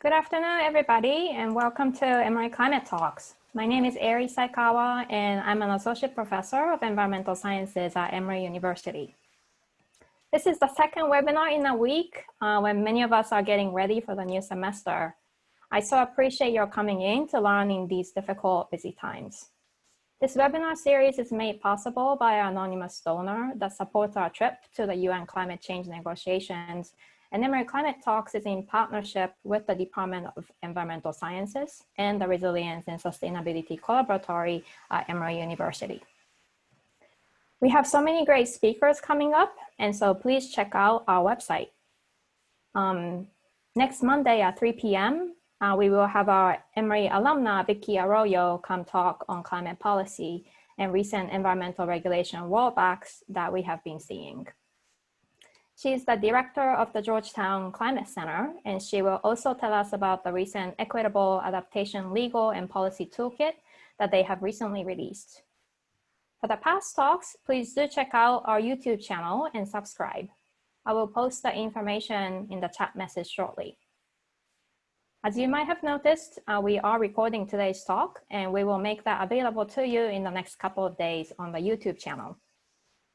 Good afternoon, everybody, and welcome to Emory Climate Talks. My name is Eri Saikawa, and I'm an Associate Professor of Environmental Sciences at Emory University. This is the second webinar in a week when many of us are getting ready for the new semester. I so appreciate your coming in to learn in these difficult, busy times. This webinar series is made possible by an anonymous donor that supports our trip to the UN climate change negotiations, and Emory Climate Talks is in partnership with the Department of Environmental Sciences and the Resilience and Sustainability Collaboratory at Emory University. We have so many great speakers coming up, and so please check out our website. Next Monday at 3 p.m., we will have our Emory alumna, Vicky Arroyo, come talk on climate policy and recent environmental regulation rollbacks that we have been seeing. She is the director of the Georgetown Climate Center, and she will also tell us about the recent Equitable Adaptation Legal and Policy Toolkit that they have recently released. For the past talks, please do check out our YouTube channel and subscribe. I will post the information in the chat message shortly. As you might have noticed, we are recording today's talk, and we will make that available to you in the next couple of days on the YouTube channel.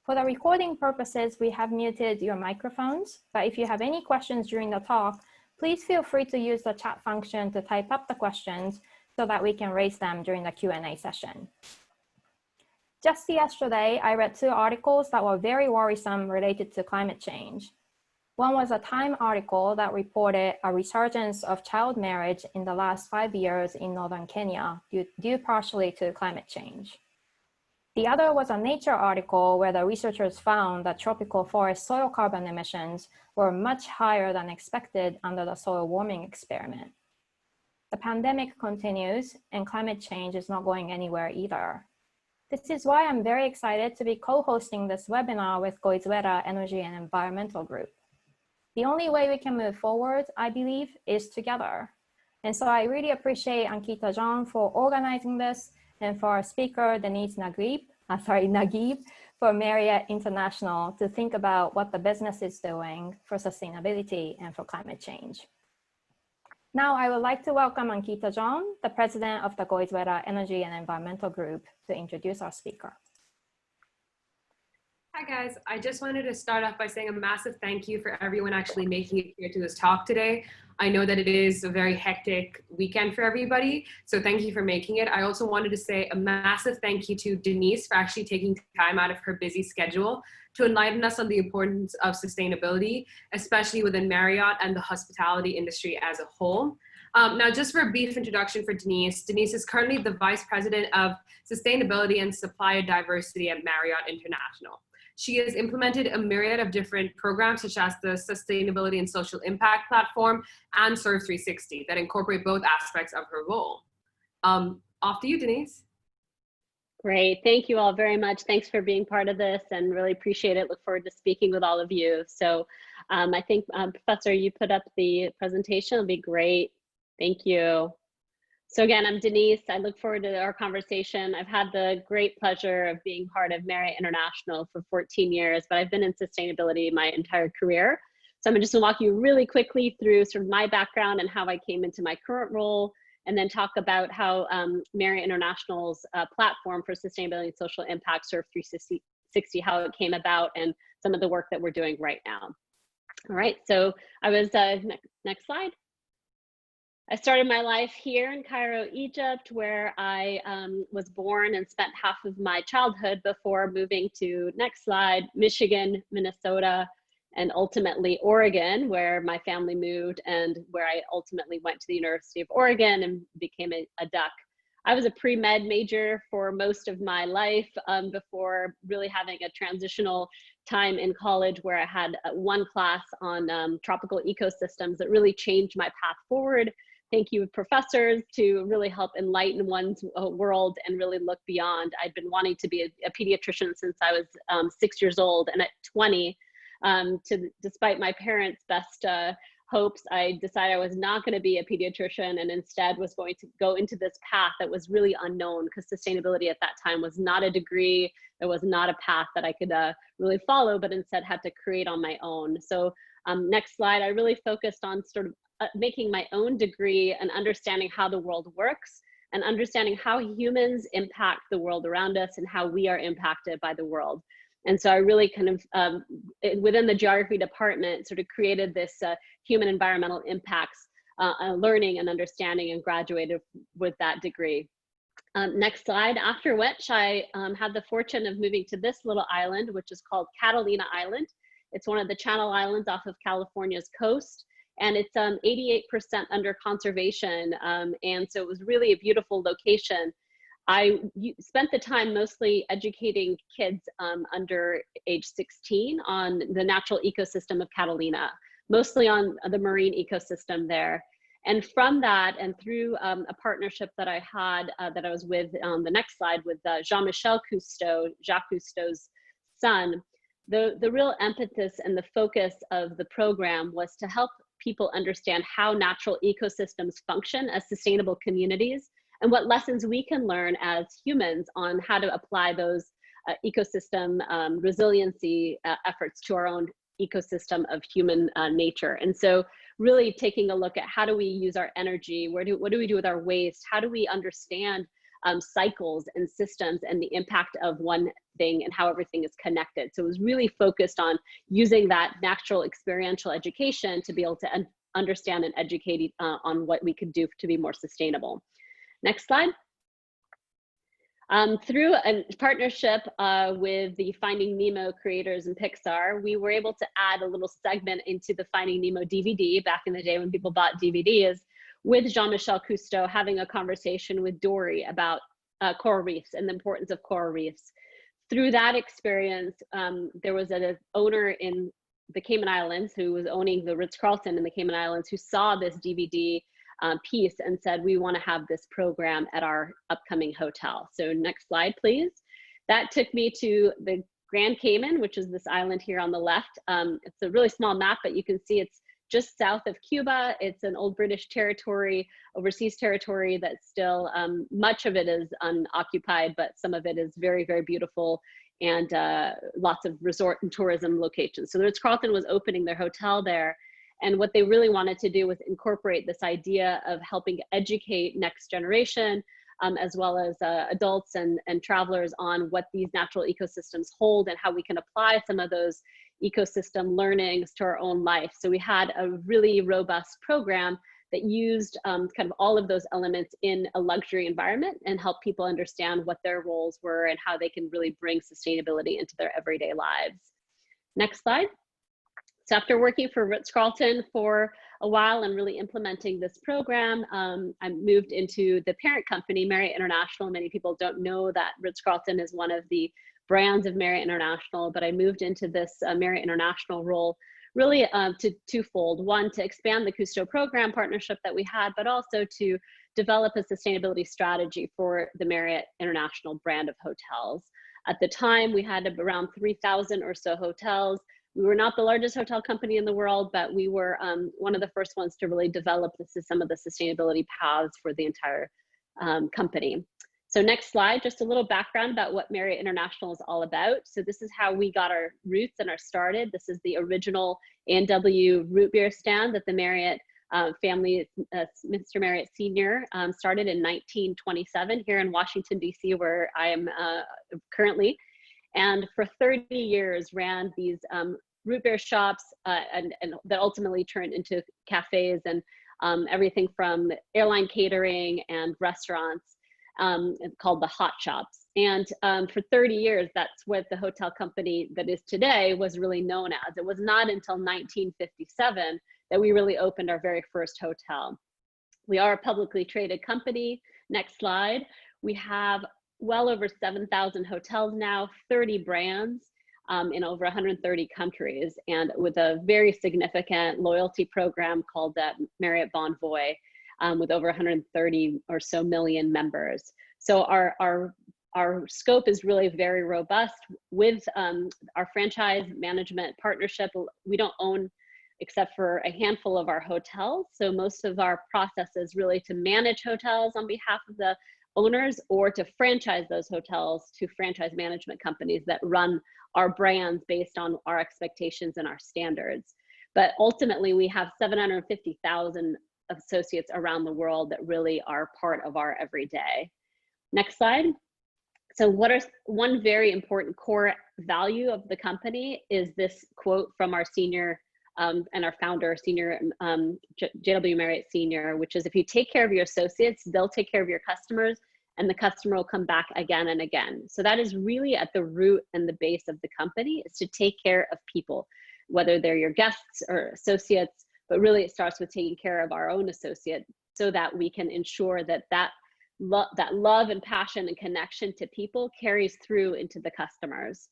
For the recording purposes, we have muted your microphones, but if you have any questions during the talk, please feel free to use the chat function to type up the questions so that we can raise them during the Q&A session. Just yesterday, I read 2 articles that were very worrisome related to climate change. One was a Time article that reported a resurgence of child marriage in the last 5 years in northern Kenya due partially to climate change. The other was a Nature article where the researchers found that tropical forest soil carbon emissions were much higher than expected under the soil warming experiment. The pandemic continues, and climate change is not going anywhere either. This is why I'm very excited to be co-hosting this webinar with Goizueta Energy and Environmental Group. The only way we can move forward, I believe, is together. And so I really appreciate Ankita John for organizing this, and for our speaker, Denise Naquib for Marriott International to think about what the business is doing for sustainability and for climate change. Now I would like to welcome Ankita John, the president of the Goizueta Energy and Environmental Group, to introduce our speaker. Hi guys, I just wanted to start off by saying a massive thank you for everyone actually making it here to this talk today. I know that it is a very hectic weekend for everybody, so thank you for making it. I also wanted to say a massive thank you to Denise for actually taking time out of her busy schedule to enlighten us on the importance of sustainability, especially within Marriott and the hospitality industry as a whole. Now, just for a brief introduction for Denise, Denise is currently the Vice President of Sustainability and Supplier Diversity at Marriott International. She has implemented a myriad of different programs such as the Sustainability and Social Impact Platform and Serve 360 that incorporate both aspects of her role. Off to you, Denise. Great, thank you all very much. Thanks for being part of this and really appreciate it. Look forward to speaking with all of you. So I think, Professor, you put up the presentation, it'll be great. Thank you. So again, I'm Denise. I look forward to our conversation. I've had the great pleasure of being part of Marriott International for 14 years, but I've been in sustainability my entire career. So I'm just gonna walk you really quickly through sort of my background and how I came into my current role, and then talk about how Marriott International's platform for sustainability and social impact, Serve 360, how it came about, and some of the work that we're doing right now. All right, so I was, next slide. I started my life here in Cairo, Egypt, where I was born and spent half of my childhood before moving to, next slide, Michigan, Minnesota, and ultimately Oregon, where my family moved and where I ultimately went to the University of Oregon and became a duck. I was a pre-med major for most of my life before really having a transitional time in college where I had one class on tropical ecosystems that really changed my path forward. Thank you, professors, to really help enlighten one's world and really look beyond. I'd been wanting to be a pediatrician since I was 6 years old, and at 20, despite my parents' best hopes, I decided I was not going to be a pediatrician and instead was going to go into this path that was really unknown, because sustainability at that time was not a degree. It was not a path that I could really follow, but instead had to create on my own. So next slide, I really focused on sort of making my own degree and understanding how the world works and understanding how humans impact the world around us and how we are impacted by the world. And so I really kind of, within the geography department, sort of created this human environmental impacts learning and understanding, and graduated with that degree. Next slide, after which I had the fortune of moving to this little island, which is called Catalina Island. It's one of the Channel Islands off of California's coast, and it's 88% under conservation. And so it was really a beautiful location. I spent the time mostly educating kids under age 16 on the natural ecosystem of Catalina, mostly on the marine ecosystem there. And from that, and through a partnership that I had, that I was with on the next slide with Jean-Michel Cousteau, Jacques Cousteau's son, the real impetus and the focus of the program was to help people understand how natural ecosystems function as sustainable communities, and what lessons we can learn as humans on how to apply those ecosystem resiliency efforts to our own ecosystem of human nature. And so really taking a look at how do we use our energy, what do we do with our waste, how do we understand cycles and systems and the impact of one thing and how everything is connected. So it was really focused on using that natural experiential education to be able to understand and educate on what we could do to be more sustainable. Next slide. Through a partnership with the Finding Nemo creators and Pixar, we were able to add a little segment into the Finding Nemo DVD back in the day when people bought DVDs, with Jean-Michel Cousteau having a conversation with Dory about coral reefs and the importance of coral reefs. Through that experience, there was an owner in the Cayman Islands who was owning the Ritz-Carlton in the Cayman Islands who saw this DVD piece and said, we want to have this program at our upcoming hotel. So next slide, please. That took me to the Grand Cayman, which is this island here on the left. It's a really small map, but you can see it's just south of Cuba. It's an old British territory, overseas territory that's still, much of it is unoccupied, but some of it is very, very beautiful, and lots of resort and tourism locations. So the Ritz-Carlton was opening their hotel there. And what they really wanted to do was incorporate this idea of helping educate next generation, as well as adults and travelers on what these natural ecosystems hold and how we can apply some of those ecosystem learnings to our own life. So we had a really robust program that used kind of all of those elements in a luxury environment and help people understand what their roles were and how they can really bring sustainability into their everyday lives. Next slide. So after working for Ritz-Carlton for a while and really implementing this program, I moved into the parent company, Marriott International. Many people don't know that Ritz-Carlton is one of the brands of Marriott International, but I moved into this Marriott International role really to twofold. One, to expand the Cousteau program partnership that we had, but also to develop a sustainability strategy for the Marriott International brand of hotels. At the time, we had around 3,000 or so hotels. We were not the largest hotel company in the world, but we were one of the first ones to really develop some of the sustainability paths for the entire company. So next slide, just a little background about what Marriott International is all about. So this is how we got our roots and our started. This is the original A&W root beer stand that the Marriott family, Mr. Marriott Sr. Started in 1927 here in Washington, D.C., where I am currently. And for 30 years ran these root beer shops and that ultimately turned into cafes and everything from airline catering and restaurants called the hot shops. And for 30 years, that's what the hotel company that is today was really known as. It was not until 1957 that we really opened our very first hotel. We are a publicly traded company. Next slide. We have well over 7,000 hotels now, 30 brands in over 130 countries, and with a very significant loyalty program called the Marriott Bonvoy, with over 130 or so million members. So our scope is really very robust. With our franchise management partnership, we don't own except for a handful of our hotels. So most of our process is really to manage hotels on behalf of the owners, or to franchise those hotels to franchise management companies that run our brands based on our expectations and our standards. But ultimately, we have 750,000 associates around the world that really are part of our everyday. Next slide. So what are one very important core value of the company is this quote from our senior and our founder, senior JW Marriott Senior, which is, if you take care of your associates, they'll take care of your customers, and the customer will come back again and again. So that is really at the root and the base of the company, is to take care of people, whether they're your guests or associates, but really it starts with taking care of our own associate, so that we can ensure that that love and passion and connection to people carries through into the customers.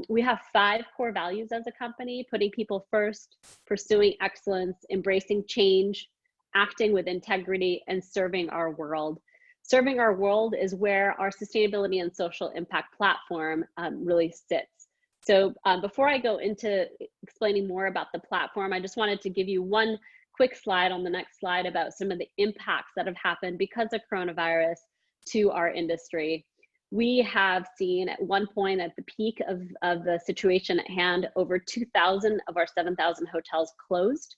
We have 5 core values as a company: putting people first, pursuing excellence, embracing change, acting with integrity, and serving our world. Serving our world is where our sustainability and social impact platform really sits. So before I go into explaining more about the platform, I just wanted to give you one quick slide on the next slide about some of the impacts that have happened because of coronavirus to our industry. We have seen at one point, at the peak of the situation at hand, over 2,000 of our 7,000 hotels closed.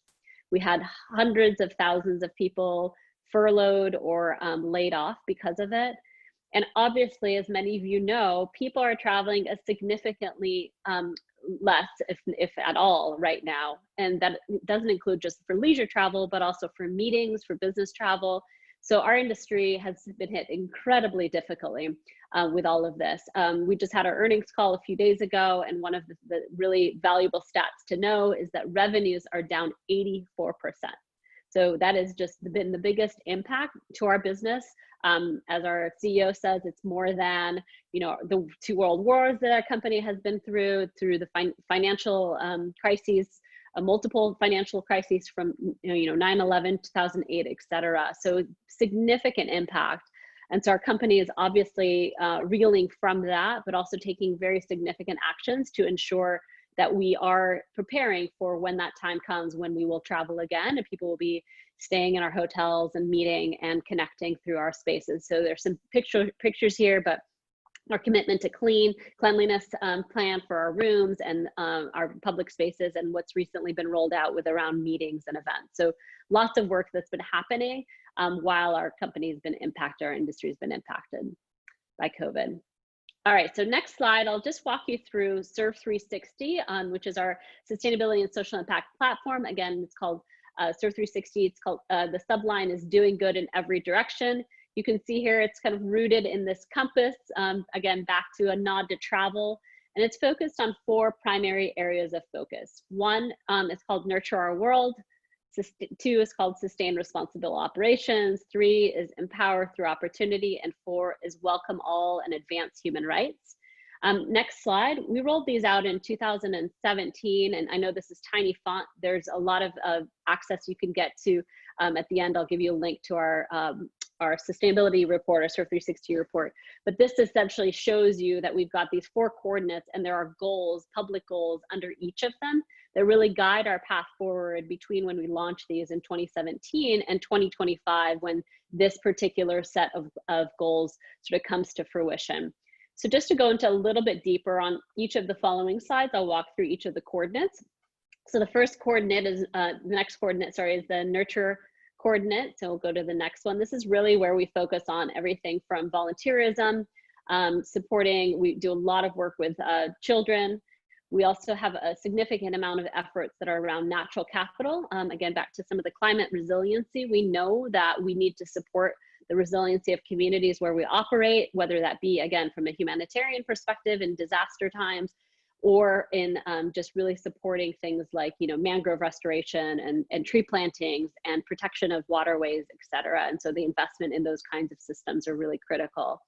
We had hundreds of thousands of people furloughed or laid off because of it. And obviously, as many of you know, people are traveling a significantly less, if at all, right now. And that doesn't include just for leisure travel, but also for meetings, for business travel. So our industry has been hit incredibly difficultly with all of this. We just had our earnings call a few days ago, and one of the really valuable stats to know is that revenues are down 84%. So that has just been the biggest impact to our business. As our CEO says, it's more than, you know, the 2 world wars that our company has been through the financial crises, multiple financial crises from 9/11, 2008, etc. So significant impact. And so our company is obviously reeling from that, but also taking very significant actions to ensure that we are preparing for when that time comes, when we will travel again and people will be staying in our hotels and meeting and connecting through our spaces. So there's some pictures here, but our commitment to cleanliness plan for our rooms and our public spaces, and what's recently been rolled out with around meetings and events. So lots of work that's been happening while our company has been impacted, our industry has been impacted by COVID. All right, so next slide, I'll just walk you through Serve 360, which is our sustainability and social impact platform. Again, it's called Serve 360. It's called, the subline is doing good in every direction. You can see here, it's kind of rooted in this compass, again, back to a nod to travel. And it's focused on 4 primary areas of focus. 1 is called Nurture Our World. 2 is called Sustain Responsible Operations. 3 is Empower Through Opportunity. And 4 is Welcome All and Advance Human Rights. Next slide. We rolled these out in 2017, and I know this is tiny font. There's a lot of access you can get to. At the end, I'll give you a link to our sustainability report, our Serve 360 report. But this essentially shows you that we've got these 4 coordinates, and there are goals, public goals under each of them that really guide our path forward between when we launched these in 2017 and 2025, when this particular set of goals sort of comes to fruition. So just to go into a little bit deeper on each of the following slides, I'll walk through each of the coordinates. So the first coordinate is, the next coordinate, sorry, is the nurture coordinate. So we'll go to the next one. This is really where we focus on everything from volunteerism, supporting, we do a lot of work with children. We also have a significant amount of efforts that are around natural capital. Again, back to some of the climate resiliency, we know that we need to support the resiliency of communities where we operate, whether that be, again, from a humanitarian perspective in disaster times, or in just really supporting things like, mangrove restoration and tree plantings and protection of waterways, et cetera. And so the investment in those kinds of systems are really critical.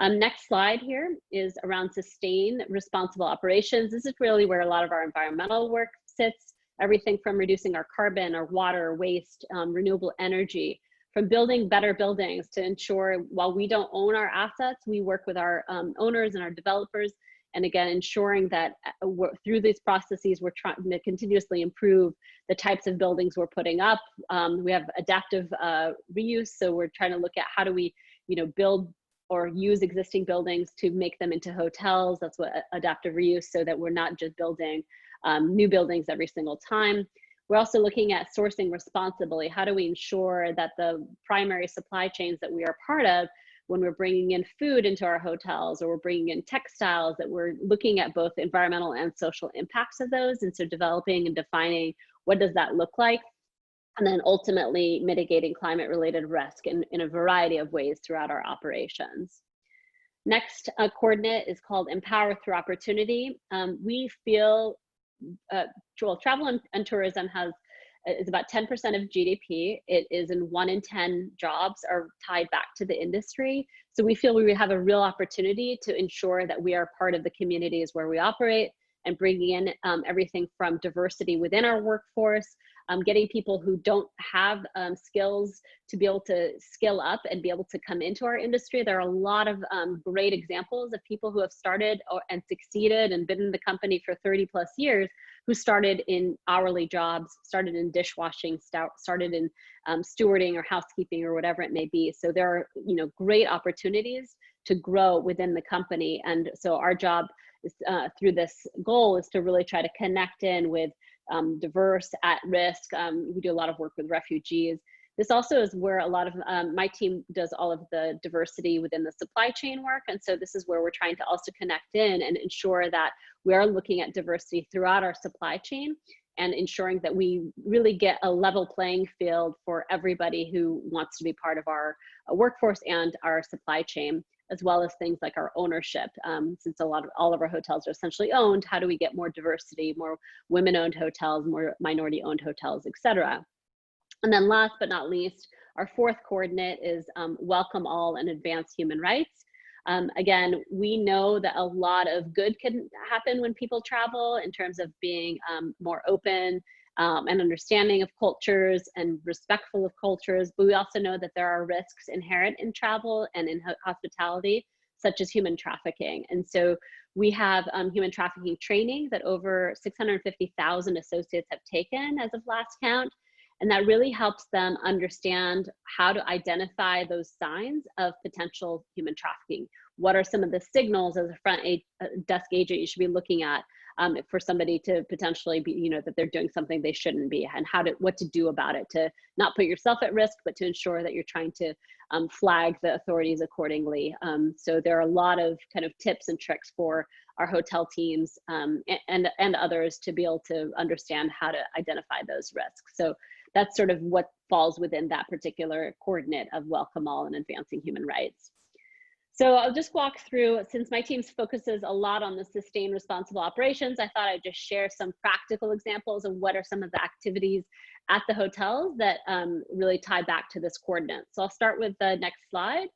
Next slide here is around sustain responsible operations. This is really where a lot of our environmental work sits, everything from reducing our carbon, our water, waste, renewable energy, from building better buildings to ensure, while we don't own our assets, we work with our owners and our developers. And again, ensuring that through these processes, we're trying to continuously improve the types of buildings we're putting up. We have adaptive reuse. So we're trying to look at how do we, build or use existing buildings to make them into hotels. That's what adaptive reuse, so that we're not just building new buildings every single time. We're also looking at sourcing responsibly. How do we ensure that the primary supply chains that we are part of, when we're bringing in food into our hotels or we're bringing in textiles, that we're looking at both environmental and social impacts of those. And so developing and defining what does that look like, and then ultimately mitigating climate related risk in a variety of ways throughout our operations. Next coordinate is called Empower Through Opportunity. We feel, well, travel and tourism is about 10% of GDP. It is in 1 in 10 jobs are tied back to the industry. So we feel we have a real opportunity to ensure that we are part of the communities where we operate, and bringing in everything from diversity within our workforce, getting people who don't have skills to be able to skill up and be able to come into our industry. There are a lot of great examples of people who have started and succeeded and been in the company for 30+ years, who started in hourly jobs, started in dishwashing, started in stewarding or housekeeping or whatever it may be. So there are, great opportunities to grow within the company. And so our job is, through this goal, is to really try to connect in with diverse, at risk. We do a lot of work with refugees. This also is where a lot of my team does all of the diversity within the supply chain work. And so this is where we're trying to also connect in and ensure that we are looking at diversity throughout our supply chain, and ensuring that we really get a level playing field for everybody who wants to be part of our workforce and our supply chain, as well as things like our ownership. Since all of our hotels are essentially owned, how do we get more diversity, more women-owned hotels, more minority-owned hotels, et cetera. And then last but not least, our fourth coordinate is welcome all and advance human rights. Again, we know that a lot of good can happen when people travel, in terms of being more open and understanding of cultures and respectful of cultures. But we also know that there are risks inherent in travel and in hospitality, such as human trafficking. And so we have human trafficking training that over 650,000 associates have taken as of last count. And that really helps them understand how to identify those signs of potential human trafficking. What are some of the signals as a front desk agent you should be looking at for somebody to potentially be, that they're doing something they shouldn't be, and what to do about it, to not put yourself at risk, but to ensure that you're trying to flag the authorities accordingly. So there are a lot of kind of tips and tricks for our hotel teams and others to be able to understand how to identify those risks. So that's sort of what falls within that particular coordinate of welcome all and advancing human rights. So I'll just walk through, since my team focuses a lot on the sustained responsible operations, I thought I'd just share some practical examples of what are some of the activities at the hotels that really tie back to this coordinate. So I'll start with the next slide.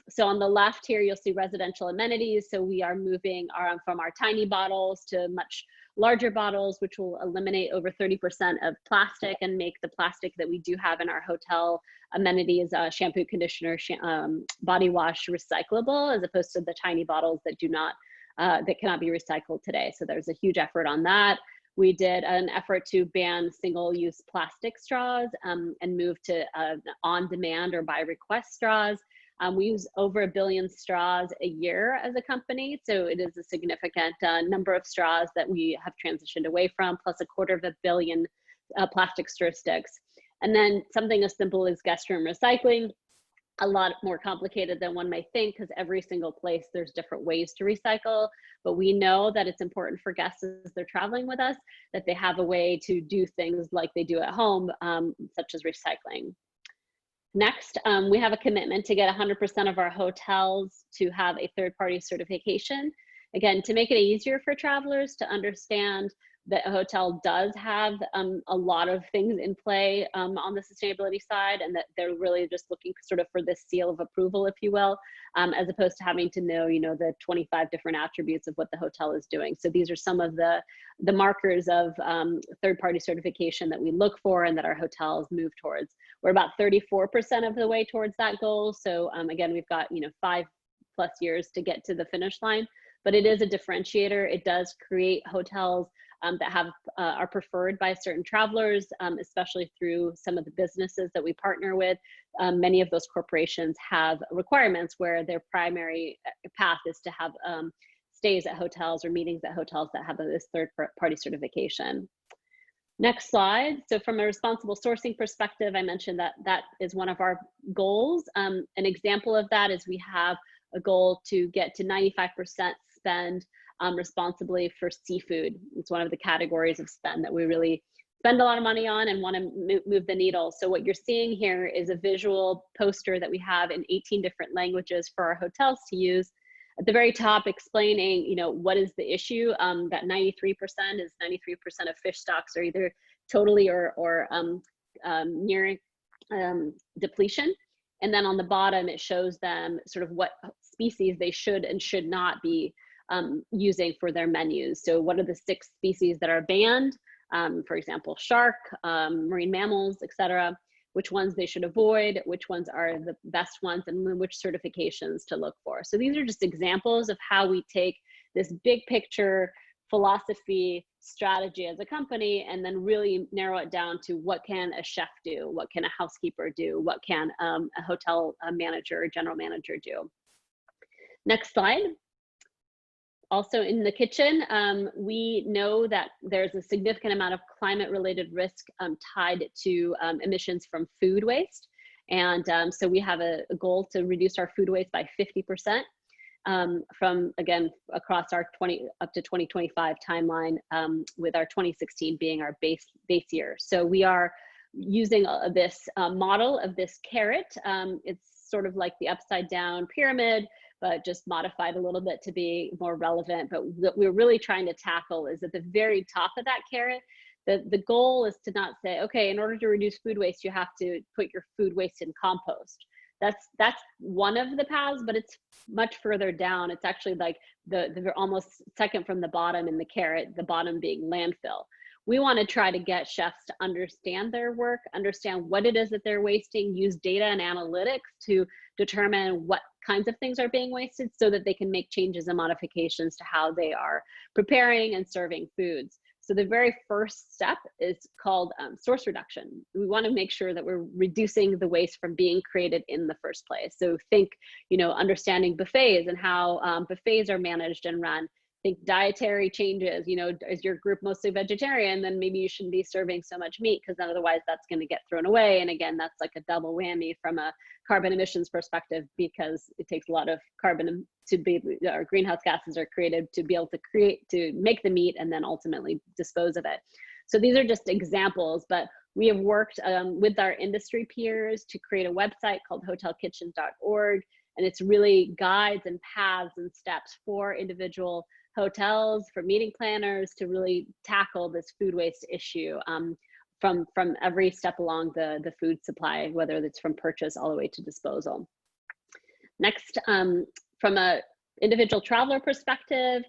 So on the left here, you'll see residential amenities. So we are moving from our tiny bottles to much larger bottles, which will eliminate over 30% of plastic and make the plastic that we do have in our hotel amenities, shampoo, conditioner, body wash, recyclable, as opposed to the tiny bottles that that cannot be recycled today. So there's a huge effort on that. We did an effort to ban single-use plastic straws and move to on-demand or by request straws. We use over 1 billion straws a year as a company, so it is a significant number of straws that we have transitioned away from, plus 250 million plastic stir sticks. And then something as simple as guest room recycling, a lot more complicated than one may think, because every single place there's different ways to recycle. But we know that it's important for guests as they're traveling with us that they have a way to do things like they do at home, such as recycling. Next, we have a commitment to get 100% of our hotels to have a third-party certification. Again, to make it easier for travelers to understand that a hotel does have a lot of things in play on the sustainability side, and that they're really just looking sort of for this seal of approval, if you will, as opposed to having to know, the 25 different attributes of what the hotel is doing. So these are some of the markers of third-party certification that we look for and that our hotels move towards. We're about 34% of the way towards that goal. So again, we've got 5+ years to get to the finish line, but it is a differentiator. It does create hotels that are preferred by certain travelers, especially through some of the businesses that we partner with. Many of those corporations have requirements where their primary path is to have stays at hotels or meetings at hotels that have this third-party certification. Next slide. So from a responsible sourcing perspective, I mentioned that that is one of our goals. An example of that is we have a goal to get to 95% spend responsibly for seafood. It's one of the categories of spend that we really spend a lot of money on and want to move the needle. So what you're seeing here is a visual poster that we have in 18 different languages for our hotels to use. At the very top, explaining, what is the issue, that 93% is 93% of fish stocks are either totally or near depletion. And then on the bottom, it shows them sort of what species they should and should not be using for their menus. So what are the 6 species that are banned? For example, shark, marine mammals, etc. Which ones they should avoid, which ones are the best ones, and which certifications to look for. So these are just examples of how we take this big picture philosophy strategy as a company and then really narrow it down to what can a chef do, what can a housekeeper do, what can a hotel manager or general manager do. Next slide. Also in the kitchen, we know that there's a significant amount of climate-related risk tied to emissions from food waste. And so we have a goal to reduce our food waste by 50% from, again, across our up to 2025 timeline, with our 2016 being our base year. So we are using this model of this carrot. It's sort of like the upside down pyramid, but just modified a little bit to be more relevant. But what we're really trying to tackle is at the very top of that carrot, the goal is to not say, okay, in order to reduce food waste, you have to put your food waste in compost. That's one of the paths, but it's much further down. It's actually like the almost second from the bottom in the carrot, the bottom being landfill. We want to try to get chefs to understand their work, understand what it is that they're wasting, use data and analytics to determine what kinds of things are being wasted so that they can make changes and modifications to how they are preparing and serving foods. So the very first step is called source reduction. We want to make sure that we're reducing the waste from being created in the first place. So think, understanding buffets and how buffets are managed and run. Think dietary changes, is your group mostly vegetarian, then maybe you shouldn't be serving so much meat because then otherwise that's going to get thrown away. And again, that's like a double whammy from a carbon emissions perspective because it takes a lot of carbon to be, our greenhouse gases are created to be able to make the meat and then ultimately dispose of it. So these are just examples, but we have worked with our industry peers to create a website called hotelkitchen.org. And it's really guides and paths and steps for individual hotels, for meeting planners to really tackle this food waste issue from every step along the food supply, whether it's from purchase all the way to disposal. Next, from a individual traveler perspective,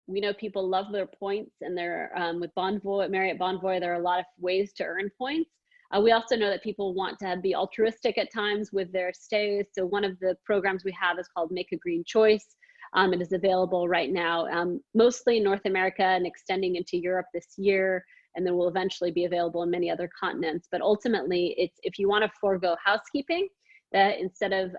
we know people love their points, and they're with Bonvoy, Marriott Bonvoy, there are a lot of ways to earn points. We also know that people want to be altruistic at times with their stays. So one of the programs we have is called Make a Green Choice. It is available right now, mostly in North America and extending into Europe this year, and then will eventually be available in many other continents. But ultimately, it's if you want to forego housekeeping, that instead of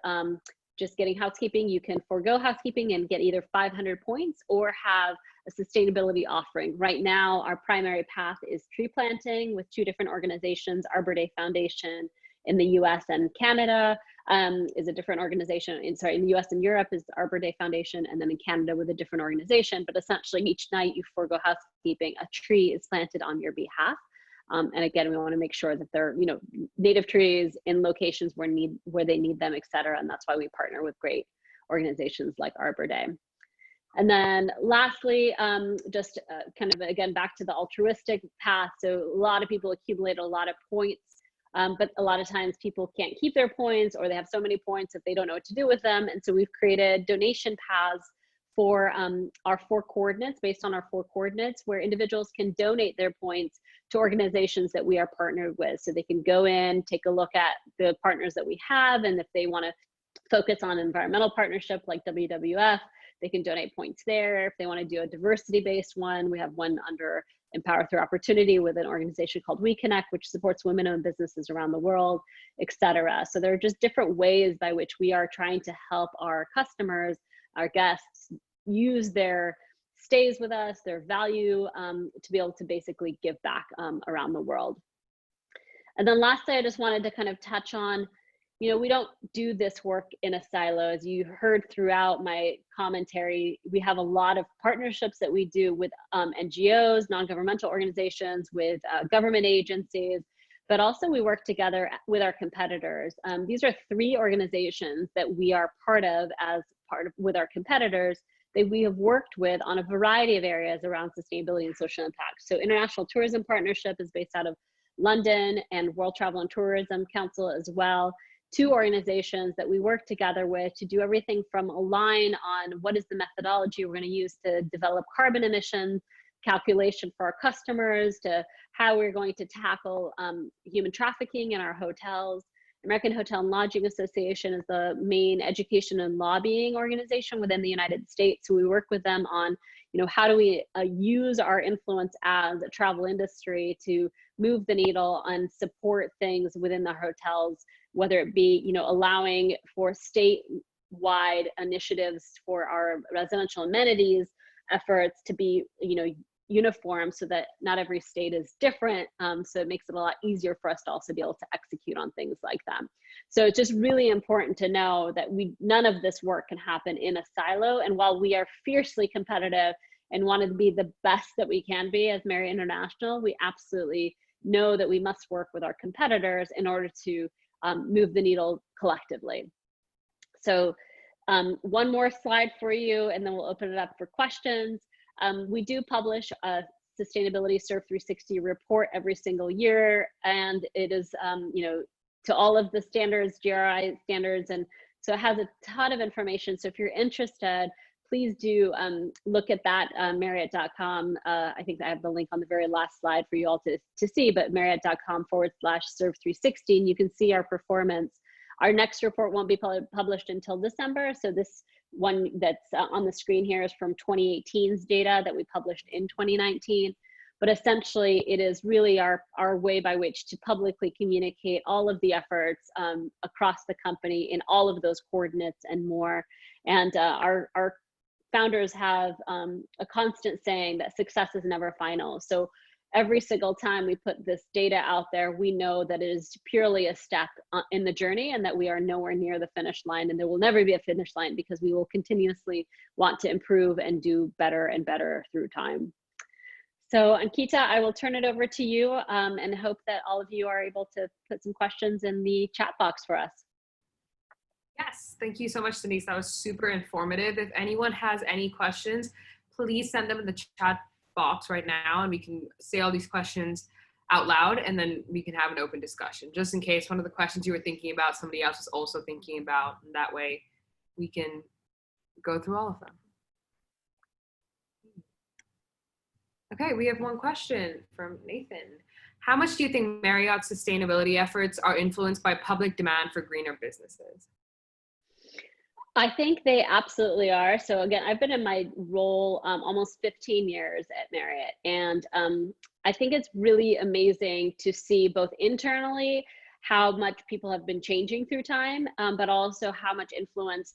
just getting housekeeping, you can forego housekeeping and get either 500 points or have a sustainability offering. Right now, our primary path is tree planting with 2 different organizations. Arbor Day Foundation in the US and Canada is a different organization. In the US and Europe is the Arbor Day Foundation, and then in Canada with a different organization. But essentially each night you forego housekeeping, a tree is planted on your behalf. And again, we want to make sure that they're, native trees in locations where they need them, et cetera. And that's why we partner with great organizations like Arbor Day. And then lastly, just kind of, again, back to the altruistic path. So a lot of people accumulate a lot of points, but a lot of times people can't keep their points, or they have so many points that they don't know what to do with them. And so we've created donation paths for our 4 coordinates, based on our 4 coordinates, where individuals can donate their points to organizations that we are partnered with. So they can go in, take a look at the partners that we have, and if they want to focus on environmental partnership like WWF, they can donate points there. If they want to do a diversity-based one, we have one under Empower Through Opportunity with an organization called We Connect, which supports women-owned businesses around the world, et cetera. So there are just different ways by which we are trying to help our customers, our guests, use their stays with us, their value, to be able to basically give back around the world. And then lastly, I just wanted to kind of touch on, you know, we don't do this work in a silo. As you heard throughout my commentary, we have a lot of partnerships that we do with NGOs, non-governmental organizations, with government agencies, but also we work together with our competitors. These are 3 organizations that we are part of with our competitors that we have worked with on a variety of areas around sustainability and social impact. So International Tourism Partnership is based out of London, and World Travel and Tourism Council as well. 2 organizations that we work together with to do everything from align on what is the methodology we're going to use to develop carbon emissions calculation for our customers, to how we're going to tackle human trafficking in our hotels. American Hotel and Lodging Association is the main education and lobbying organization within the United States. So we work with them on, you know, how do we use our influence as a travel industry to move the needle and support things within the hotels, whether it be, you know, allowing for statewide initiatives for our residential amenities efforts to be, you know, uniform, so that not every state is different. So it makes it a lot easier for us to also be able to execute on things like that. So it's just really important to know that none of this work can happen in a silo. And while we are fiercely competitive and want to be the best that we can be as Marriott International, we absolutely know that we must work with our competitors in order to move the needle collectively. So one more slide for you, and then we'll open it up for questions. We do publish a sustainability Surf 360 report every single year, and it is, you know, to all of the standards, GRI standards, and so it has a ton of information. So if you're interested, please do look at that, Marriott.com. I think I have the link on the very last slide for you all to see, but Marriott.com/Surf 360, and you can see our performance. Our next report won't be published until December, so this one that's on the screen here is from 2018's data that we published in 2019. But essentially, it is really our way by which to publicly communicate all of the efforts across the company in all of those coordinates and more. And our founders have a constant saying that success is never final. So every single time we put this data out there, we know that it is purely a step in the journey, and that we are nowhere near the finish line, and there will never be a finish line, because we will continuously want to improve and do better and better through time. So Ankita, I will turn it over to you, and hope that all of you are able to put some questions in the chat box for us. Yes, thank you so much, Denise. That was super informative. If anyone has any questions, please send them in the chat box right now, and we can say all these questions out loud, and then we can have an open discussion, just in case one of the questions you were thinking about somebody else was also thinking about, and that way we can go through all of them. Okay, we have one question from Nathan. How much do you think Marriott's sustainability efforts are influenced by public demand for greener businesses? I think they absolutely are. So again, I've been in my role almost 15 years at Marriott, and I think it's really amazing to see both internally how much people have been changing through time, but also how much influence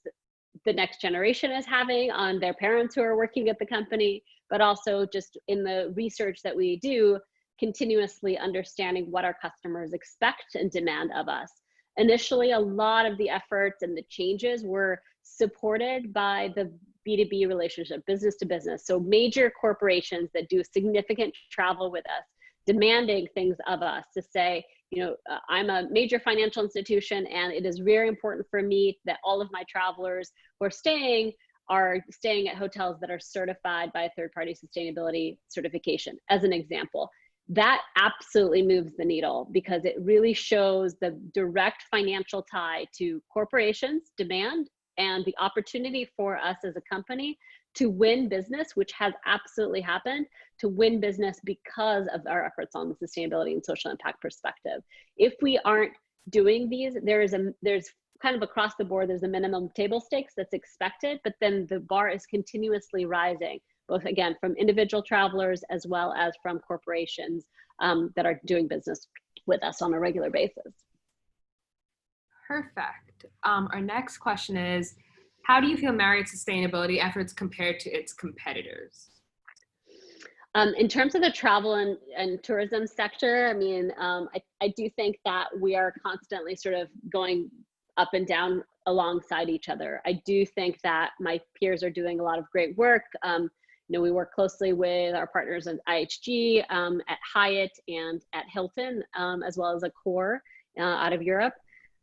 the next generation is having on their parents who are working at the company, but also just in the research that we do, continuously understanding what our customers expect and demand of us. Initially, a lot of the efforts and the changes were supported by the B2B relationship, business to business. So major corporations that do significant travel with us, demanding things of us to say, you know, I'm a major financial institution, and it is very important for me that all of my travelers who are staying at hotels that are certified by a third-party sustainability certification, as an example. That absolutely moves the needle, because it really shows the direct financial tie to corporations' demand and the opportunity for us as a company to win business, which has absolutely happened, to win business because of our efforts on the sustainability and social impact perspective. If we aren't doing these, there's kind of across the board, there's a minimum table stakes that's expected, but then the bar is continuously rising, both again from individual travelers as well as from corporations that are doing business with us on a regular basis. Perfect. Our next question is, How do you feel Marriott's sustainability efforts compared to its competitors? In terms of the travel and tourism sector, I mean, I do think that we are constantly sort of going up and down alongside each other. I do think that my peers are doing a lot of great work. You know, we work closely with our partners at IHG, at Hyatt, and at Hilton, as well as Accor out of Europe.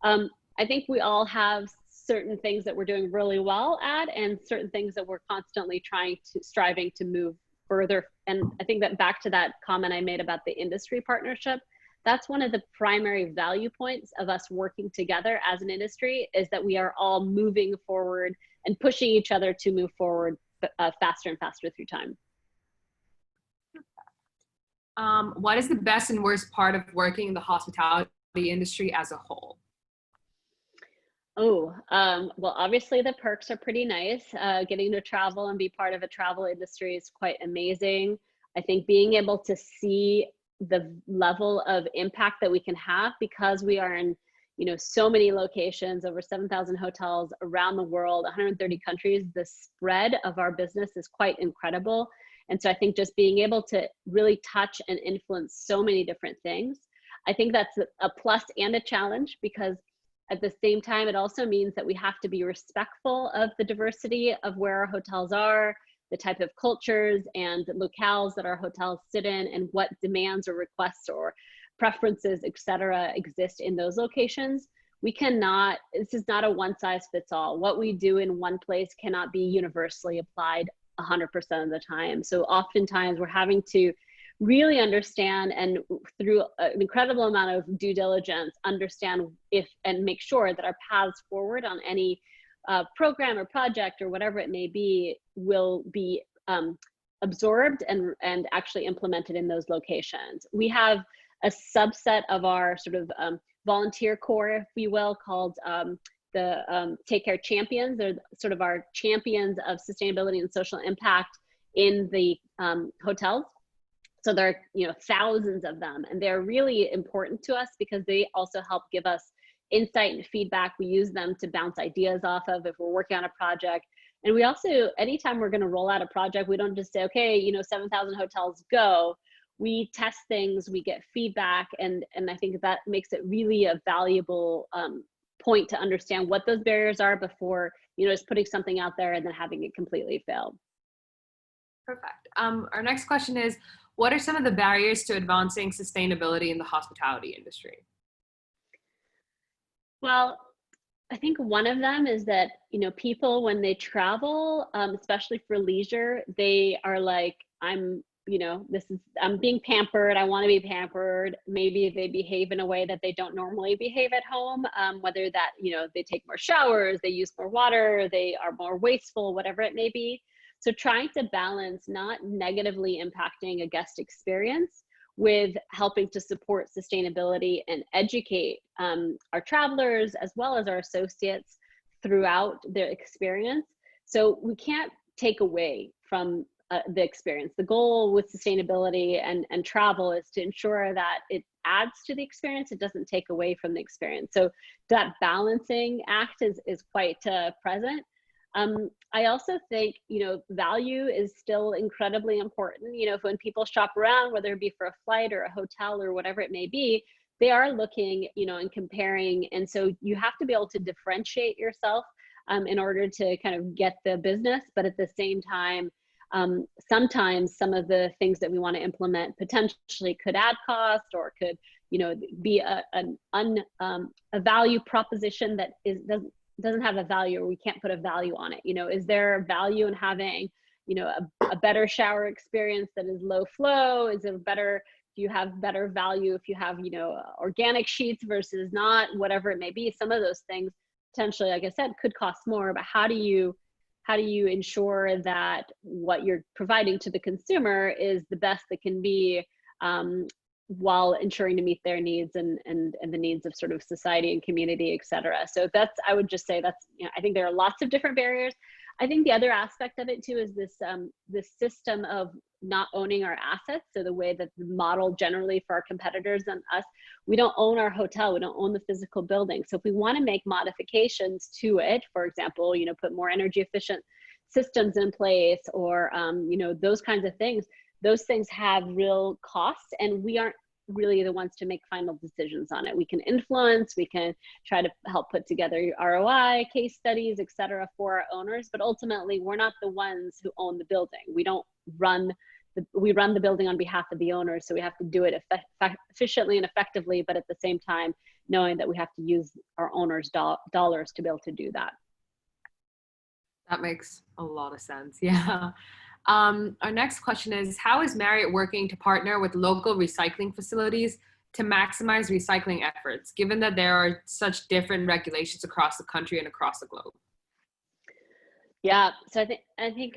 I think we all have certain things that we're doing really well at, and certain things that we're constantly striving to move further. And I think that back to that comment I made about the industry partnership, that's one of the primary value points of us working together as an industry, is that we are all moving forward and pushing each other to move forward faster and faster through time. What is the best and worst part of working in the hospitality industry as a whole? Oh, well, obviously the perks are pretty nice. Getting to travel and be part of a travel industry is quite amazing. I think being able to see the level of impact that we can have, because we are in, you know, so many locations, over 7,000 hotels around the world, 130 countries, the spread of our business is quite incredible. And so I think just being able to really touch and influence so many different things, I think that's a plus and a challenge, because at the same time, it also means that we have to be respectful of the diversity of where our hotels are, the type of cultures and locales that our hotels sit in, and what demands or requests or preferences, et cetera, exist in those locations. We cannot, this is not a one size fits all. What we do in one place cannot be universally applied 100% of the time. So oftentimes we're having to really understand, and through an incredible amount of due diligence, understand if and make sure that our paths forward on any program or project or whatever it may be will be absorbed and actually implemented in those locations. We have a subset of our sort of volunteer core, if you will, called the Take Care Champions. They're sort of our champions of sustainability and social impact in the hotels. So there are, you know, thousands of them, and they're really important to us because they also help give us insight and feedback. We use them to bounce ideas off of if we're working on a project. And we also, anytime we're going to roll out a project, we don't just say, okay, you know, 7,000 hotels go. We test things, we get feedback, and I think that makes it really a valuable point to understand what those barriers are before, you know, just putting something out there and then having it completely fail. Perfect. Our next question is, what are some of the barriers to advancing sustainability in the hospitality industry? Well, I think one of them is that, you know, people, when they travel, especially for leisure, they are like, I'm being pampered. I want to be pampered. Maybe they behave in a way that they don't normally behave at home, whether that, you know, they take more showers, they use more water, they are more wasteful, whatever it may be. So trying to balance not negatively impacting a guest experience with helping to support sustainability and educate our travelers as well as our associates throughout their experience. So we can't take away from the experience. The goal with sustainability and travel is to ensure that it adds to the experience, it doesn't take away from the experience. So that balancing act is quite present. I also think, you know, value is still incredibly important. You know, when people shop around, whether it be for a flight or a hotel or whatever it may be, they are looking, you know, and comparing. And so you have to be able to differentiate yourself in order to kind of get the business. But at the same time, sometimes some of the things that we want to implement potentially could add cost, or could, you know, be a value proposition that doesn't have a value, or we can't put a value on it. You know, is there value in having, you know, a better shower experience that is low flow? Is it better, do you have better value if you have, you know, organic sheets versus not, whatever it may be? Some of those things potentially, like I said, could cost more, but how do you ensure that what you're providing to the consumer is the best that can be, while ensuring to meet their needs and the needs of sort of society and community, et cetera. So that's, I would just say that's, you know, I think there are lots of different barriers. I think the other aspect of it too is this system of not owning our assets. So the way that the model generally for our competitors and us, we don't own our hotel, we don't own the physical building. So if we want to make modifications to it, for example, put more energy efficient systems in place, or those kinds of things, those things have real costs, and we aren't really the ones to make final decisions on it. We can influence, we can try to help put together ROI, case studies, et cetera, for our owners, but ultimately we're not the ones who own the building. We don't run we run the building on behalf of the owners, so we have to do it efficiently and effectively, but at the same time, knowing that we have to use our owners' dollars to be able to do that. That makes a lot of sense, yeah. Our next question is, how is Marriott working to partner with local recycling facilities to maximize recycling efforts, given that there are such different regulations across the country and across the globe? Yeah, so I think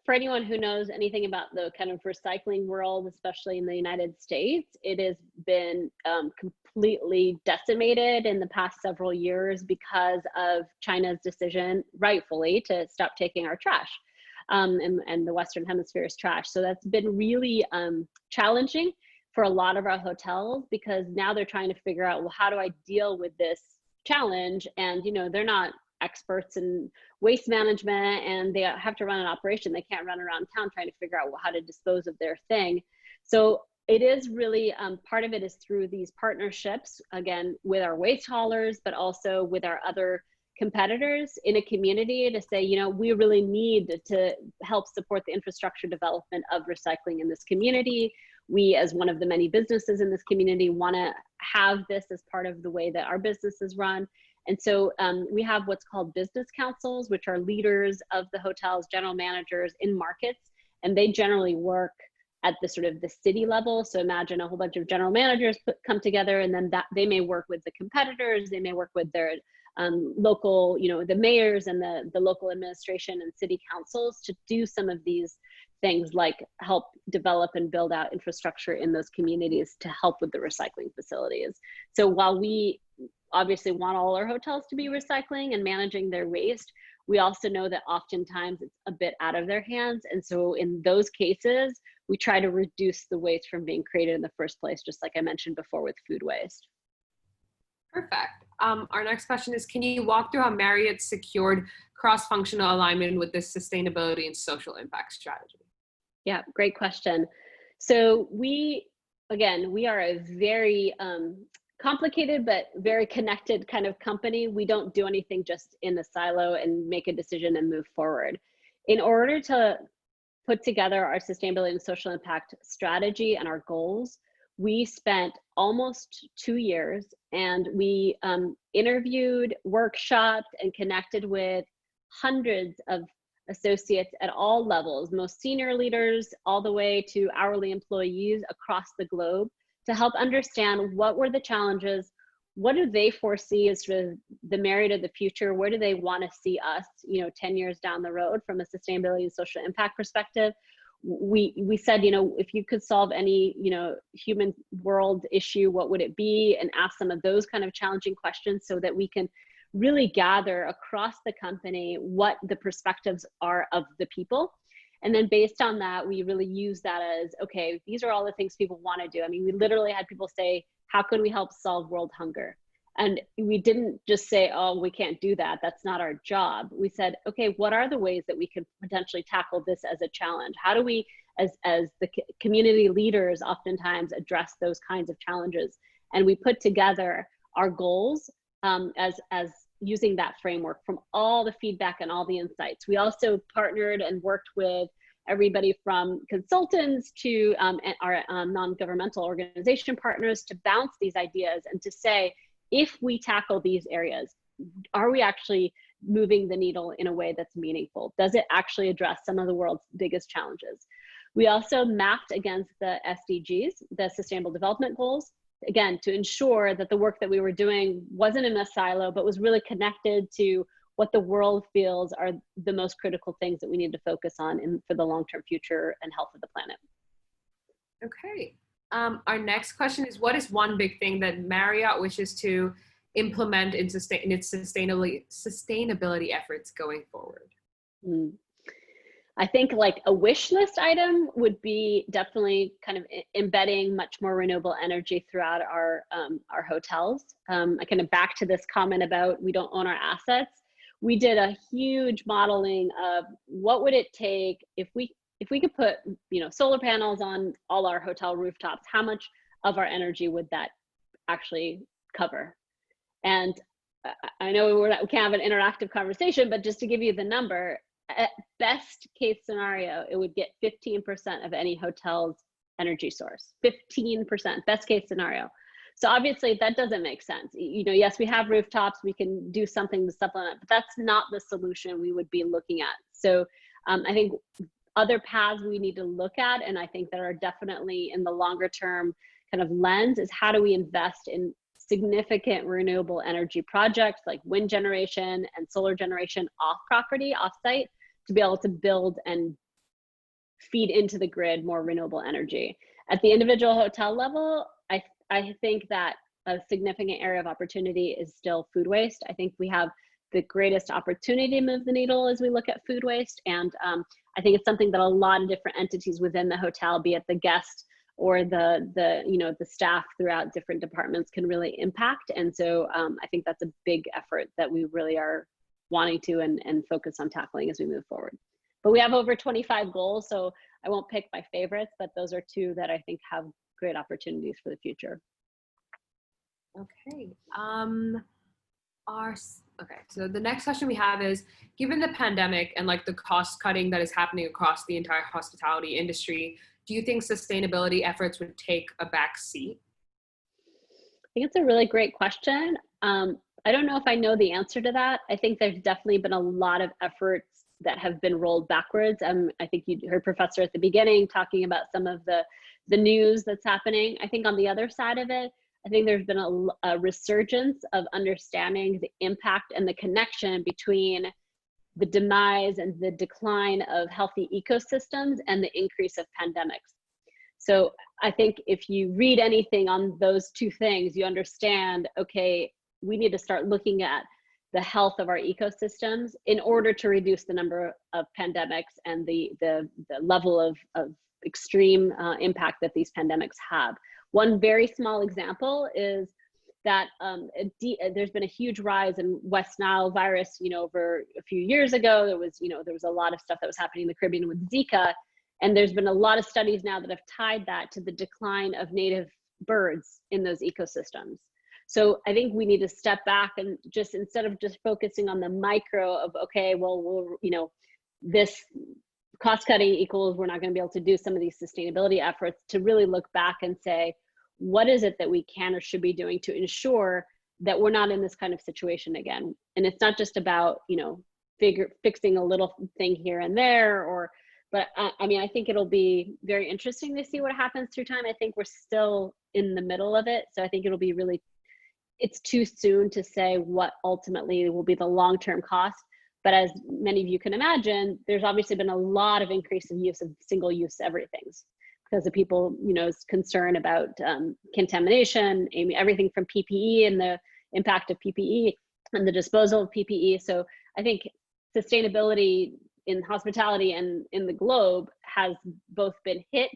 for anyone who knows anything about the kind of recycling world, especially in the United States, it has been completely decimated in the past several years because of China's decision, rightfully, to stop taking our trash. And the Western Hemisphere's trash. So that's been really challenging for a lot of our hotels, because now they're trying to figure out, well, how do I deal with this challenge? And, they're not experts in waste management, and they have to run an operation. They can't run around town trying to figure out, well, how to dispose of their thing. So it is really, part of it is through these partnerships, again, with our waste haulers, but also with our other competitors in a community to say, we really need to help support the infrastructure development of recycling in this community. We, as one of the many businesses in this community, want to have this as part of the way that our business is run. And so we have what's called business councils, which are leaders of the hotels, general managers in markets, and they generally work at the sort of the city level. So imagine a whole bunch of general managers come together, and then that they may work with the competitors, they may work with their local, the mayors and the local administration and city councils to do some of these things, like help develop and build out infrastructure in those communities to help with the recycling facilities. So while we obviously want all our hotels to be recycling and managing their waste, we also know that oftentimes it's a bit out of their hands. And so in those cases, we try to reduce the waste from being created in the first place, just like I mentioned before with food waste. Perfect. Our next question is, can you walk through how Marriott secured cross-functional alignment with this sustainability and social impact strategy? Yeah, great question. So we are a very complicated but very connected kind of company. We don't do anything just in a silo and make a decision and move forward. In order to put together our sustainability and social impact strategy and our goals, we spent almost 2 years, and we interviewed, workshopped, and connected with hundreds of associates at all levels, most senior leaders all the way to hourly employees across the globe, to help understand what were the challenges, what do they foresee as sort of the Marriott of the future, where do they want to see us, 10 years down the road from a sustainability and social impact perspective. We said, if you could solve any, human world issue, what would it be? And ask some of those kind of challenging questions so that we can really gather across the company what the perspectives are of the people. And then based on that, we really use that as, okay, these are all the things people want to do. I mean, we literally had people say, how can we help solve world hunger? And we didn't just say, oh, we can't do that. That's not our job. We said, okay, what are the ways that we could potentially tackle this as a challenge? How do we, as the community leaders, oftentimes address those kinds of challenges? And we put together our goals as using that framework from all the feedback and all the insights. We also partnered and worked with everybody from consultants to our non-governmental organization partners to bounce these ideas and to say, if we tackle these areas, are we actually moving the needle in a way that's meaningful? Does it actually address some of the world's biggest challenges? We also mapped against the SDGs, the Sustainable Development Goals, again, to ensure that the work that we were doing wasn't in a silo, but was really connected to what the world feels are the most critical things that we need to focus on for the long-term future and health of the planet. Okay. Our next question is, what is one big thing that Marriott wishes to implement in its sustainability efforts going forward? I think like a wish list item would be definitely kind of embedding much more renewable energy throughout our hotels. I kind of back to this comment about we don't own our assets. We did a huge modeling of what would it take if we could put, you know, solar panels on all our hotel rooftops, how much of our energy would that actually cover? And I know we can't have an interactive conversation, but just to give you the number, at best case scenario, it would get 15% of any hotel's energy source. 15%, best case scenario. So obviously that doesn't make sense. You know, yes, we have rooftops, we can do something to supplement, but that's not the solution we would be looking at. So I think other paths we need to look at, and I think that are definitely in the longer term kind of lens, is how do we invest in significant renewable energy projects like wind generation and solar generation off property, off site, to be able to build and feed into the grid more renewable energy. At the individual hotel level, I think that a significant area of opportunity is still food waste. I think we have the greatest opportunity to move the needle as we look at food waste. And I think it's something that a lot of different entities within the hotel, be it the guest or the staff throughout different departments, can really impact. And so I think that's a big effort that we really are wanting to and focus on tackling as we move forward. But we have over 25 goals, so I won't pick my favorites, but those are two that I think have great opportunities for the future. Okay. Okay, so the next question we have is, given the pandemic and like the cost cutting that is happening across the entire hospitality industry, do you think sustainability efforts would take a back seat? I think it's a really great question. I don't know if I know the answer to that. I think there's definitely been a lot of efforts that have been rolled backwards. I think you heard Professor at the beginning talking about some of the news that's happening. I think on the other side of it, I think there's been a resurgence of understanding the impact and the connection between the demise and the decline of healthy ecosystems and the increase of pandemics. So I think if you read anything on those two things, you understand, okay, we need to start looking at the health of our ecosystems in order to reduce the number of pandemics and the level of extreme impact that these pandemics have. One very small example is that there's been a huge rise in West Nile virus. You know, over a few years ago, there was a lot of stuff that was happening in the Caribbean with Zika, and there's been a lot of studies now that have tied that to the decline of native birds in those ecosystems. So I think we need to step back and just, instead of just focusing on the micro of, okay, well, this cost cutting equals we're not going to be able to do some of these sustainability efforts, to really look back and say, what is it that we can or should be doing to ensure that we're not in this kind of situation again? And it's not just about, fixing a little thing here and there, but I mean, I think it'll be very interesting to see what happens through time. I think we're still in the middle of it. So I think it'll be really, it's too soon to say what ultimately will be the long-term cost. But as many of you can imagine, there's obviously been a lot of increase in use of single-use everythings because of people, concern about contamination, everything from PPE and the impact of PPE and the disposal of PPE. So I think sustainability in hospitality and in the globe has both been hit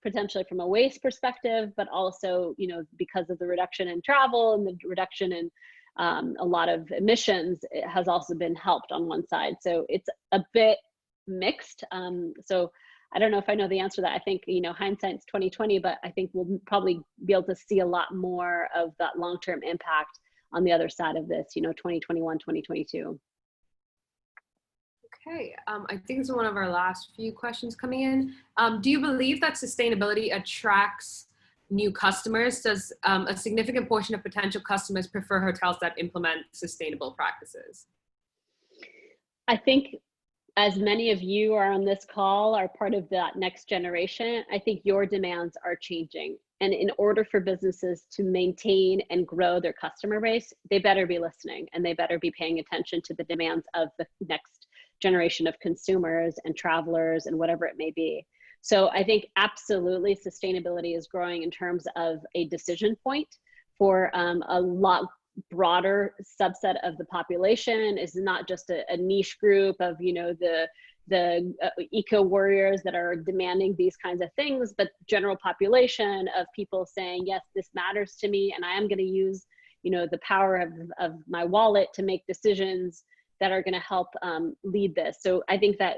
potentially from a waste perspective, but also, because of the reduction in travel and the reduction in a lot of emissions, it has also been helped on one side. So it's a bit mixed. So I don't know if I know the answer to that. I think, hindsight's 2020, but I think we'll probably be able to see a lot more of that long-term impact on the other side of this, 2021, 2022. Okay, I think this is one of our last few questions coming in. Do you believe that sustainability attracts new customers? Does a significant portion of potential customers prefer hotels that implement sustainable practices? I think as many of you are on this call are part of that next generation, I think your demands are changing. And in order for businesses to maintain and grow their customer base, they better be listening and they better be paying attention to the demands of the next generation of consumers and travelers and whatever it may be. So I think absolutely sustainability is growing in terms of a decision point for a lot broader subset of the population. Is not just a niche group of, the eco warriors that are demanding these kinds of things, but general population of people saying, yes, this matters to me, and I am going to use, you know, the power of my wallet to make decisions that are going to help lead this. So I think that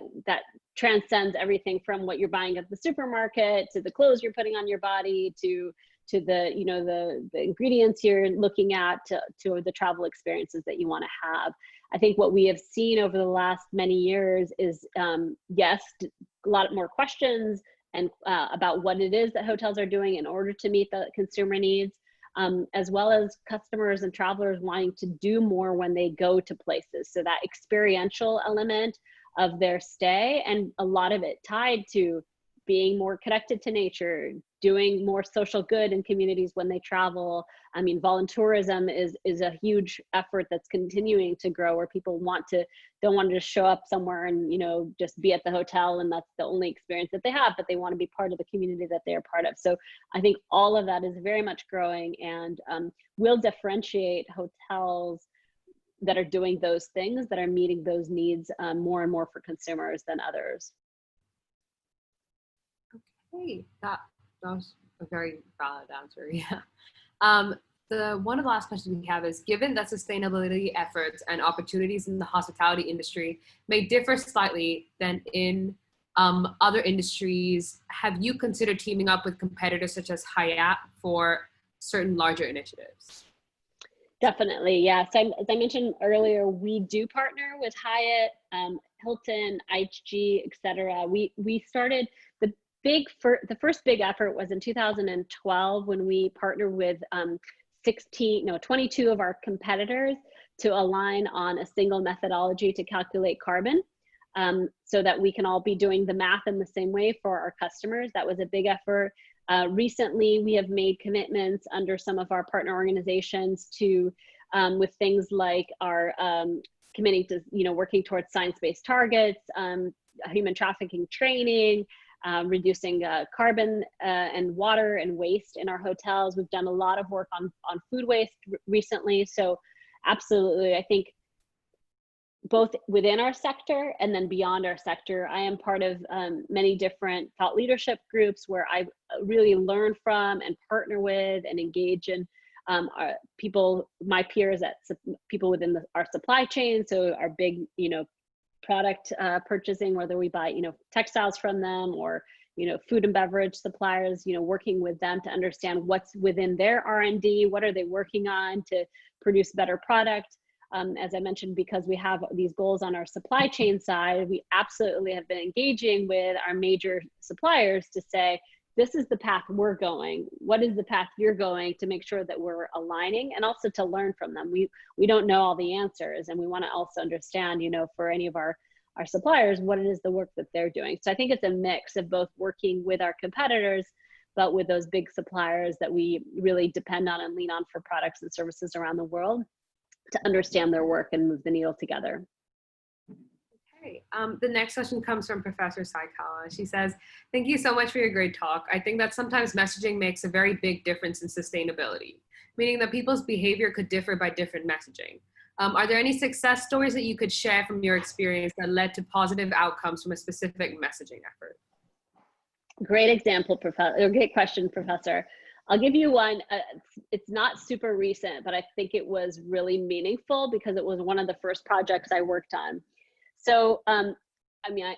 transcends everything from what you're buying at the supermarket to the clothes you're putting on your body to the, you know, the ingredients you're looking at to the travel experiences that you want to have. I think what we have seen over the last many years is, yes, a lot more questions and about what it is that hotels are doing in order to meet the consumer needs, as well as customers and travelers wanting to do more when they go to places. So that experiential element of their stay, and a lot of it tied to being more connected to nature, doing more social good in communities when they travel. I mean, volunteerism is a huge effort that's continuing to grow, where people don't want to just show up somewhere and, you know, just be at the hotel and that's the only experience that they have, but they want to be part of the community that they're part of. So I think all of that is very much growing, and will differentiate hotels that are doing those things, that are meeting those needs more and more for consumers than others. Okay, that was a very valid answer. Yeah. One of the last questions we have is, given that sustainability efforts and opportunities in the hospitality industry may differ slightly than in other industries, have you considered teaming up with competitors such as Hyatt for certain larger initiatives? Definitely, yes. As I mentioned earlier, we do partner with Hyatt, Hilton, IHG, etc. We started the first big effort was in 2012 when we partnered with 22 of our competitors to align on a single methodology to calculate carbon, so that we can all be doing the math in the same way for our customers. That was a big effort. Recently, we have made commitments under some of our partner organizations to, with things like our committing to, you know, working towards science-based targets, human trafficking training, reducing carbon and water and waste in our hotels. We've done a lot of work on food waste recently. So absolutely, I think both within our sector and then beyond our sector, I am part of many different thought leadership groups where I really learn from and partner with and engage in people, my peers people within our supply chain. So our big, you know, product purchasing, whether we buy, you know, textiles from them or, you know, food and beverage suppliers, you know, working with them to understand what's within their R&D, what are they working on to produce better product. As I mentioned, because we have these goals on our supply chain side, we absolutely have been engaging with our major suppliers to say, this is the path we're going. What is the path you're going, to make sure that we're aligning, and also to learn from them. We don't know all the answers, and we want to also understand, you know, for any of our suppliers, what it is the work that they're doing. So I think it's a mix of both working with our competitors, but with those big suppliers that we really depend on and lean on for products and services around the world, to understand their work and move the needle together. Okay, the next question comes from Professor Saikawa. She says, thank you so much for your great talk. I think that sometimes messaging makes a very big difference in sustainability, meaning that people's behavior could differ by different messaging. Are there any success stories that you could share from your experience that led to positive outcomes from a specific messaging effort? Great example, Professor. Great question, Professor. I'll give you one. It's not super recent, but I think it was really meaningful because it was one of the first projects I worked on. So, I mean,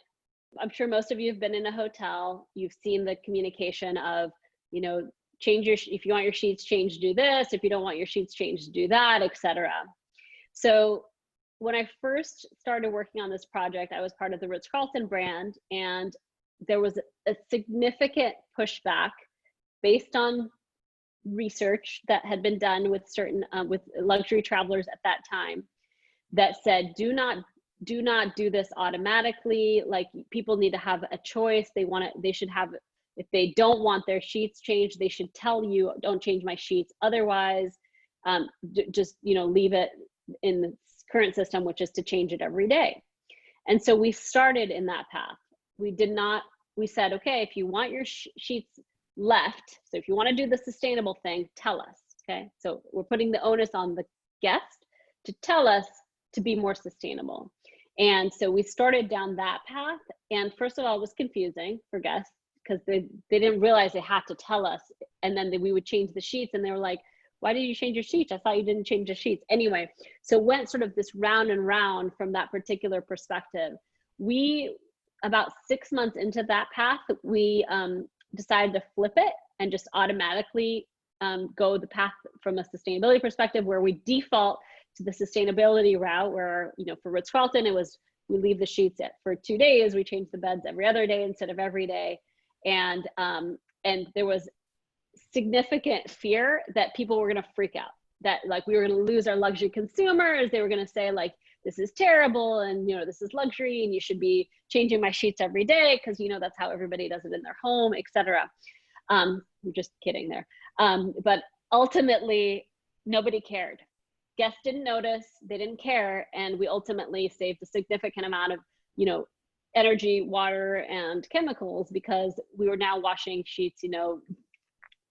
I'm sure most of you have been in a hotel. You've seen the communication of, you know, if you want your sheets changed, do this. If you don't want your sheets changed, do that, etc. So when I first started working on this project, I was part of the Ritz-Carlton brand, and there was a significant pushback based on research that had been done with certain with luxury travelers at that time, that said, do not do this automatically. Like, people need to have a choice. They should have, if they don't want their sheets changed, they should tell you, don't change my sheets. Otherwise, just, you know, leave it in the current system, which is to change it every day. And so we started in that path. We said, okay, if you want your sheets left, so if you want to do the sustainable thing, tell us. Okay, so we're putting the onus on the guest to tell us to be more sustainable. And so we started down that path. And first of all, it was confusing for guests because they didn't realize they had to tell us. And then we would change the sheets and they were like, why did you change your sheets? I thought you didn't change the sheets. Anyway, so went sort of this round and round from that particular perspective. We, about 6 months into that path, we decided to flip it and just automatically go the path from a sustainability perspective where we default to the sustainability route where, you know, for Ritz-Carlton, it was, we leave the sheets for 2 days, we change the beds every other day instead of every day. And there was significant fear that people were going to freak out, that like we were going to lose our luxury consumers. They were going to say like, this is terrible. And, you know, this is luxury and you should be changing my sheets every day. Cause you know, that's how everybody does it in their home, etc. I'm just kidding there. But ultimately nobody cared. Guests didn't notice, they didn't care. And we ultimately saved a significant amount of, you know, energy, water, and chemicals because we were now washing sheets, you know,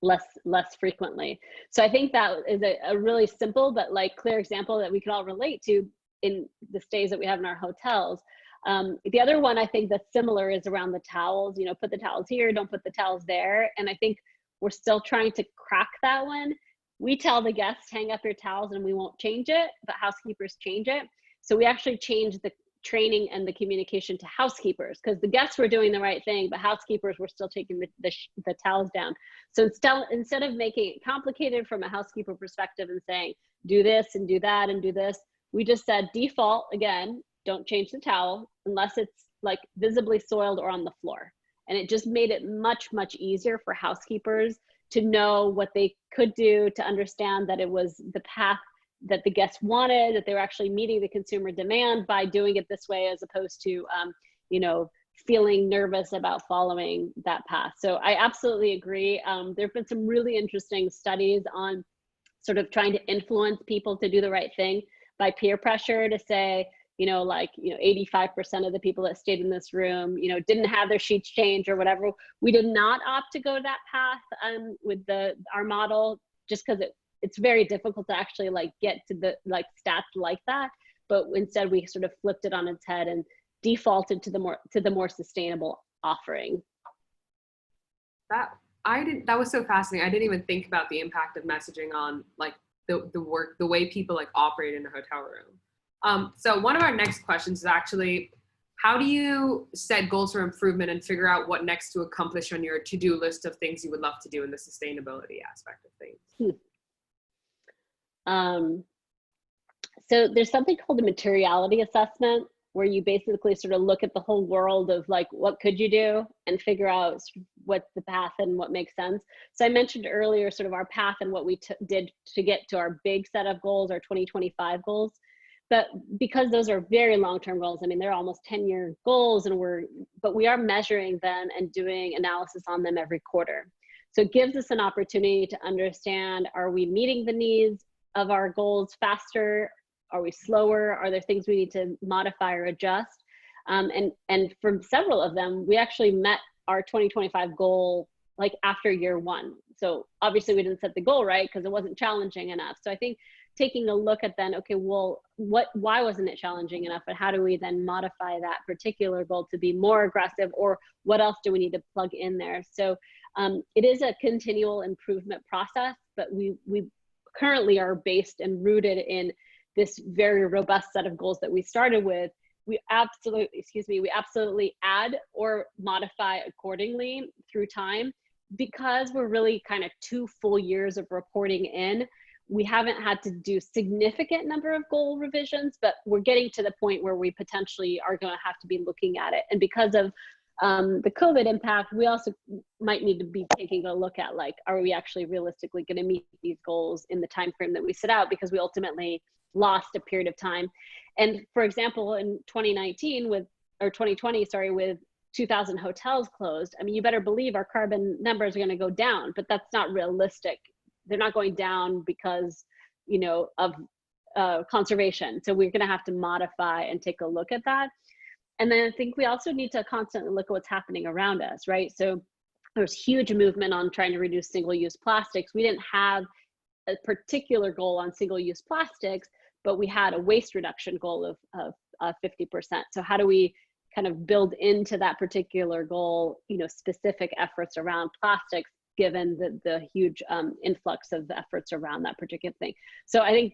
less frequently. So I think that is a really simple but like clear example that we can all relate to in the stays that we have in our hotels. The other one I think that's similar is around the towels. You know, put the towels here, don't put the towels there. And I think we're still trying to crack that one. We tell the guests, hang up your towels and we won't change it, but housekeepers change it. So we actually changed the training and the communication to housekeepers because the guests were doing the right thing, but housekeepers were still taking the towels down. So instead of making it complicated from a housekeeper perspective and saying, do this and do that and do this, we just said default, again, don't change the towel unless it's like visibly soiled or on the floor. And it just made it much, much easier for housekeepers to know what they could do, to understand that it was the path that the guests wanted, that they were actually meeting the consumer demand by doing it this way, as opposed to, you know, feeling nervous about following that path. So I absolutely agree. There've been some really interesting studies on sort of trying to influence people to do the right thing by peer pressure, to say, you know, like, you know, 85% of the people that stayed in this room, you know, didn't have their sheets changed or whatever. We did not opt to go that path with our model, just because it's very difficult to actually like get to the like stats like that. But instead we sort of flipped it on its head and defaulted to the more sustainable offering. That was so fascinating. I didn't even think about the impact of messaging on like the way people like operate in a hotel room. So one of our next questions is actually, how do you set goals for improvement and figure out what next to accomplish on your to-do list of things you would love to do in the sustainability aspect of things? So there's something called a materiality assessment, where you basically sort of look at the whole world of like, what could you do, and figure out sort of what's the path and what makes sense. So I mentioned earlier sort of our path and what we did to get to our big set of goals, our 2025 goals. But because those are very long-term goals, I mean, they're almost 10-year goals, and but we are measuring them and doing analysis on them every quarter. So it gives us an opportunity to understand, are we meeting the needs of our goals faster? Are we slower? Are there things we need to modify or adjust? And from several of them, we actually met our 2025 goal like after year one. So obviously we didn't set the goal right because it wasn't challenging enough. So I think taking a look at then, okay, well, why wasn't it challenging enough? And how do we then modify that particular goal to be more aggressive, or what else do we need to plug in there? So it is a continual improvement process, but we currently are based and rooted in this very robust set of goals that we started with. We absolutely add or modify accordingly through time, because we're really kind of 2 full years of reporting in. We haven't had to do significant number of goal revisions, but we're getting to the point where we potentially are going to have to be looking at it. And because of the COVID impact, we also might need to be taking a look at, like, are we actually realistically going to meet these goals in the time frame that we set out, because we ultimately lost a period of time. And for example, in 2020, with 2,000 hotels closed, I mean, you better believe our carbon numbers are going to go down, but that's not realistic. They're not going down because, you know, of conservation. So we're going to have to modify and take a look at that. And then I think we also need to constantly look at what's happening around us, right? So there's huge movement on trying to reduce single-use plastics. We didn't have a particular goal on single-use plastics, but we had a waste reduction goal of 50%. So how do we kind of build into that particular goal, specific efforts around plastics, given the huge influx of efforts around that particular thing. So I think,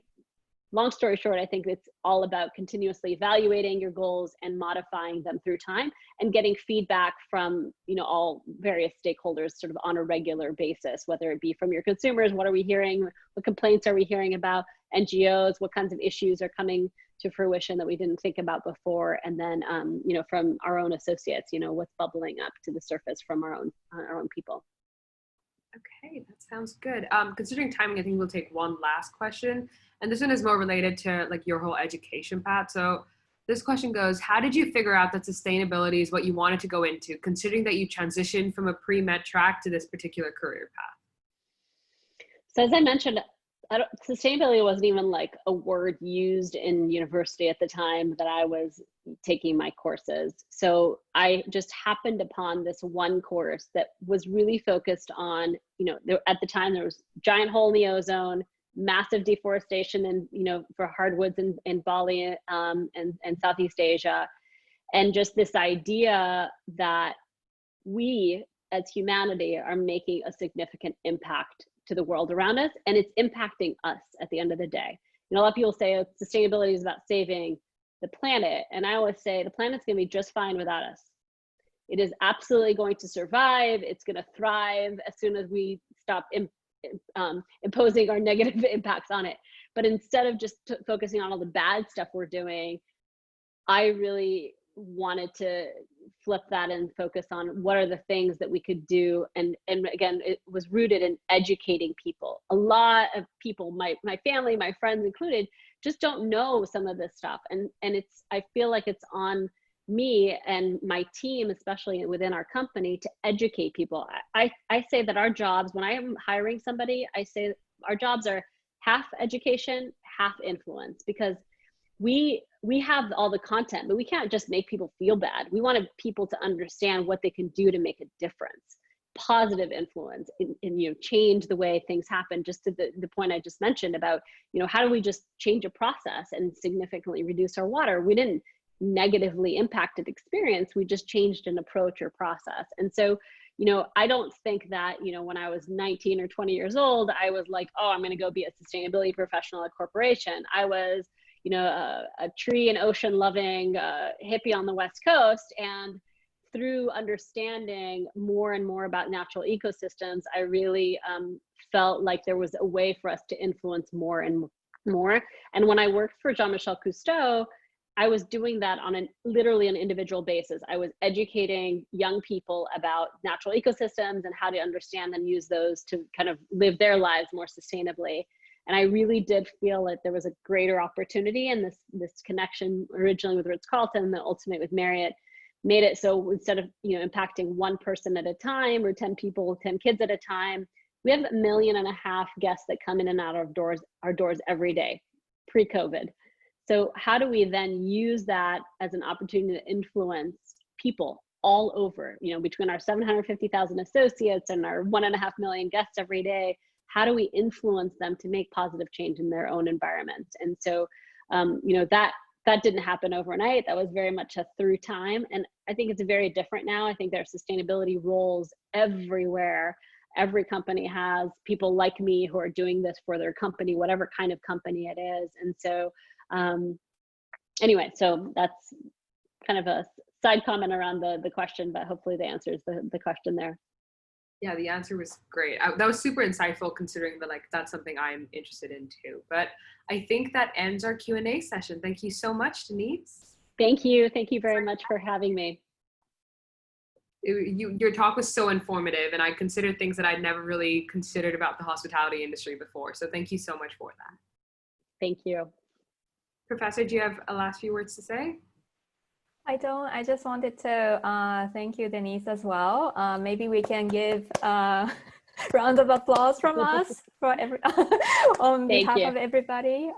long story short, I think it's all about continuously evaluating your goals and modifying them through time and getting feedback from, all various stakeholders sort of on a regular basis, whether it be from your consumers, what are we hearing, what complaints are we hearing about, NGOs, what kinds of issues are coming to fruition that we didn't think about before, and then, from our own associates, what's bubbling up to the surface from our own people. Okay, that sounds good. Considering timing, I think we'll take one last question. And this one is more related to like your whole education path. So this question goes, how did you figure out that sustainability is what you wanted to go into, considering that you transitioned from a pre-med track to this particular career path? So as I mentioned, sustainability wasn't even like a word used in university at the time that I was taking my courses. So I just happened upon this one course that was really focused on, at the time there was giant hole in the ozone, massive deforestation and, for hardwoods in Bali and Southeast Asia. And just this idea that we as humanity are making a significant impact to the world around us, and it's impacting us at the end of the day. A lot of people say sustainability is about saving the planet, and I always say the planet's going to be just fine without us. It is absolutely going to survive. It's going to thrive as soon as we stop imposing our negative impacts on it. But instead of just focusing on all the bad stuff we're doing, I really wanted to flip that and focus on what are the things that we could do. And again, it was rooted in educating people. A lot of people, my family, my friends included, just don't know some of this stuff. And I feel like it's on me and my team, especially within our company, to educate people. I say that our jobs, when I am hiring somebody, I say our jobs are half education, half influence, because we have all the content, but we can't just make people feel bad. We want people to understand what they can do to make a difference, positive influence, and change the way things happen. Just to the point I just mentioned about, how do we just change a process and significantly reduce our water? We didn't negatively impact the experience. We just changed an approach or process. And so, I don't think that, when I was 19 or 20 years old, I was like, oh, I'm going to go be a sustainability professional at a corporation. I was a tree and ocean loving hippie on the West Coast. And through understanding more and more about natural ecosystems, I really felt like there was a way for us to influence more and more. And when I worked for Jean-Michel Cousteau, I was doing that on literally an individual basis. I was educating young people about natural ecosystems and how to understand and use those to kind of live their lives more sustainably. And I really did feel that there was a greater opportunity, and this connection originally with Ritz-Carlton, and then ultimately with Marriott, made it so instead of impacting one person at a time or 10 people, 10 kids at a time, we have 1.5 million guests that come in and out of our doors every day, pre-COVID. So how do we then use that as an opportunity to influence people all over, between our 750,000 associates and our 1.5 million guests every day? How do we influence them to make positive change in their own environment? And so, that didn't happen overnight. That was very much a through time. And I think it's very different now. I think there are sustainability roles everywhere. Every company has people like me who are doing this for their company, whatever kind of company it is. And so, anyway, so that's kind of a side comment around the question, but hopefully that answers the question there. Yeah, the answer was great. That was super insightful, considering that that's something I'm interested in too. But I think that ends our Q&A session. Thank you so much, Denise. Thank you. Thank you very much for having me. Your talk was so informative, and I considered things that I'd never really considered about the hospitality industry before. So thank you so much for that. Thank you. Professor, do you have a last few words to say? I don't. I just wanted to thank you, Denise, as well. Maybe we can give a round of applause from us for on behalf of everybody.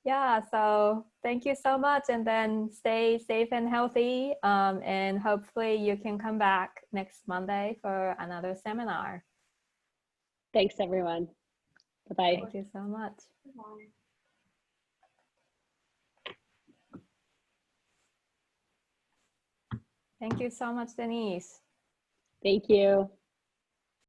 Yeah, so thank you so much, and then stay safe and healthy, and hopefully you can come back next Monday for another seminar. Thanks, everyone. Bye-bye. Thank you so much. Bye. Thank you so much, Denise. Thank you.